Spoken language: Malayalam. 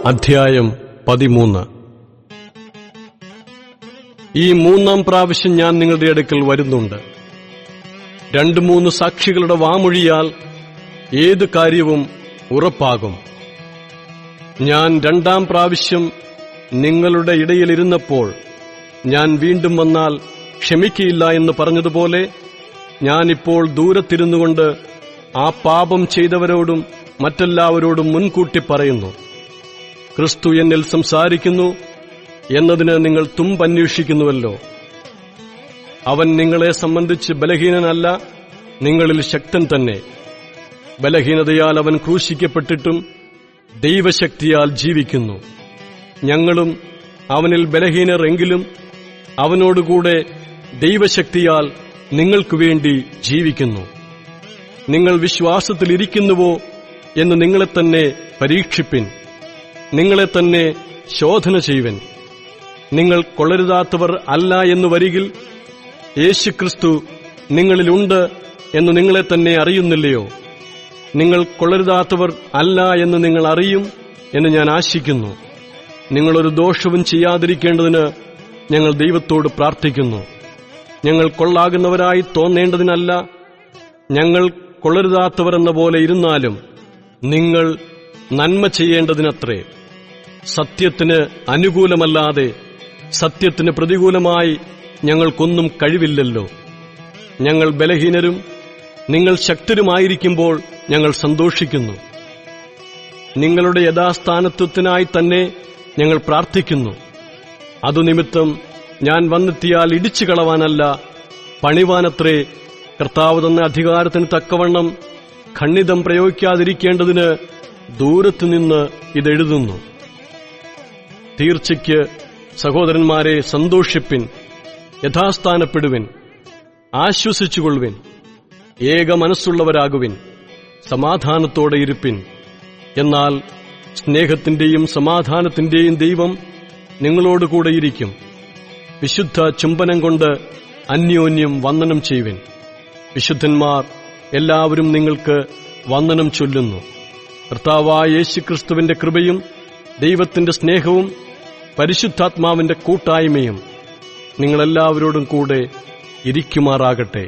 അധ്യായം 13. ഈ മൂന്നാം പ്രാവശ്യം ഞാൻ നിങ്ങളുടെ അടുക്കൽ വരുന്നുണ്ട്. 2-3 സാക്ഷികളുടെ വാമൊഴിയാൽ ഏതു കാര്യവും ഉറപ്പാകും. ഞാൻ 2-ാം പ്രാവശ്യം നിങ്ങളുടെ ഇടയിലിരുന്നപ്പോൾ ഞാൻ വീണ്ടും വന്നാൽ ക്ഷമിക്കയില്ല എന്ന് പറഞ്ഞതുപോലെ ഞാനിപ്പോൾ ദൂരത്തിരുന്നുകൊണ്ട് ആ പാപം ചെയ്തവരോടും മറ്റെല്ലാവരോടും മുൻകൂട്ടി പറയുന്നു. ക്രിസ്തു എന്നിൽ സംസാരിക്കുന്നു എന്നതിന് നിങ്ങൾ തുമ്പന്വേഷിക്കുന്നുവല്ലോ. അവൻ നിങ്ങളെ സംബന്ധിച്ച് ബലഹീനനല്ല, നിങ്ങളിൽ ശക്തൻ തന്നെ. ബലഹീനതയാൽ അവൻ ക്രൂശിക്കപ്പെട്ടിട്ടും ദൈവശക്തിയാൽ ജീവിക്കുന്നു. ഞങ്ങളും അവനിൽ ബലഹീനർ എങ്കിലും അവനോടുകൂടെ ദൈവശക്തിയാൽ നിങ്ങൾക്കുവേണ്ടി ജീവിക്കുന്നു. നിങ്ങൾ വിശ്വാസത്തിലിരിക്കുന്നുവോ എന്ന് നിങ്ങളെത്തന്നെ പരീക്ഷിപ്പിൻ. നിങ്ങളെ തന്നെ ശോധന ചെയ്യുവൻ. നിങ്ങൾ കൊള്ളരുതാത്തവർ അല്ല എന്ന് വരികിൽ യേശുക്രിസ്തു നിങ്ങളിലുണ്ട് എന്ന് നിങ്ങളെ തന്നെ അറിയുന്നില്ലയോ? നിങ്ങൾ കൊള്ളരുതാത്തവർ അല്ല എന്ന് നിങ്ങൾ അറിയും എന്ന് ഞാൻ ആശിക്കുന്നു. നിങ്ങളൊരു ദോഷവും ചെയ്യാതിരിക്കേണ്ടതിന് ഞങ്ങൾ ദൈവത്തോട് പ്രാർത്ഥിക്കുന്നു. ഞങ്ങൾ കൊള്ളാകുന്നവരായി തോന്നേണ്ടതിനല്ല, ഞങ്ങൾ കൊള്ളരുതാത്തവർ എന്ന പോലെ ഇരുന്നാലും നിങ്ങൾ നന്മ ചെയ്യേണ്ടതിനത്രേ. സത്യത്തിന് അനുകൂലമല്ലാതെ സത്യത്തിന് പ്രതികൂലമായി ഞങ്ങൾക്കൊന്നും കഴിവില്ലല്ലോ. ഞങ്ങൾ ബലഹീനരും നിങ്ങൾ ശക്തരുമായിരിക്കുമ്പോൾ ഞങ്ങൾ സന്തോഷിക്കുന്നു. നിങ്ങളുടെ യഥാസ്ഥാനത്വത്തിനായി തന്നെ ഞങ്ങൾ പ്രാർത്ഥിക്കുന്നു. അതുനിമിത്തം ഞാൻ വന്നെത്തിയാൽ ഇടിച്ചു കളവാനല്ല, പണിവാനത്രേ. കർത്താവ് തന്ന അധികാരത്തിന് തക്കവണ്ണം ഖണ്ഡിതം പ്രയോഗിക്കാതിരിക്കേണ്ടതിന് ദൂരത്തുനിന്ന് ഇതെഴുതുന്നു. തീർച്ചയ്ക്ക് സഹോദരന്മാരെ, സന്തോഷിപ്പിൻ, യഥാസ്ഥാനപ്പെടുവിൻ, ആശ്വസിച്ചുകൊള്ളുവിൻ, ഏക മനസ്സുള്ളവരാകുവിൻ, സമാധാനത്തോടെ ഇരുപ്പിൻ. എന്നാൽ സ്നേഹത്തിന്റെയും സമാധാനത്തിന്റെയും ദൈവം നിങ്ങളോടുകൂടെയിരിക്കും. വിശുദ്ധ ചുംബനം കൊണ്ട് അന്യോന്യം വന്ദനം ചെയ്യുവിൻ. വിശുദ്ധന്മാർ എല്ലാവരും നിങ്ങൾക്ക് വന്ദനം ചൊല്ലുന്നു. കർത്താവായ യേശുക്രിസ്തുവിന്റെ കൃപയും ദൈവത്തിന്റെ സ്നേഹവും പരിശുദ്ധാത്മാവിന്റെ കൂട്ടായ്മയും നിങ്ങളെല്ലാവരോടും കൂടെ ഇരിക്കുമാറാകട്ടെ.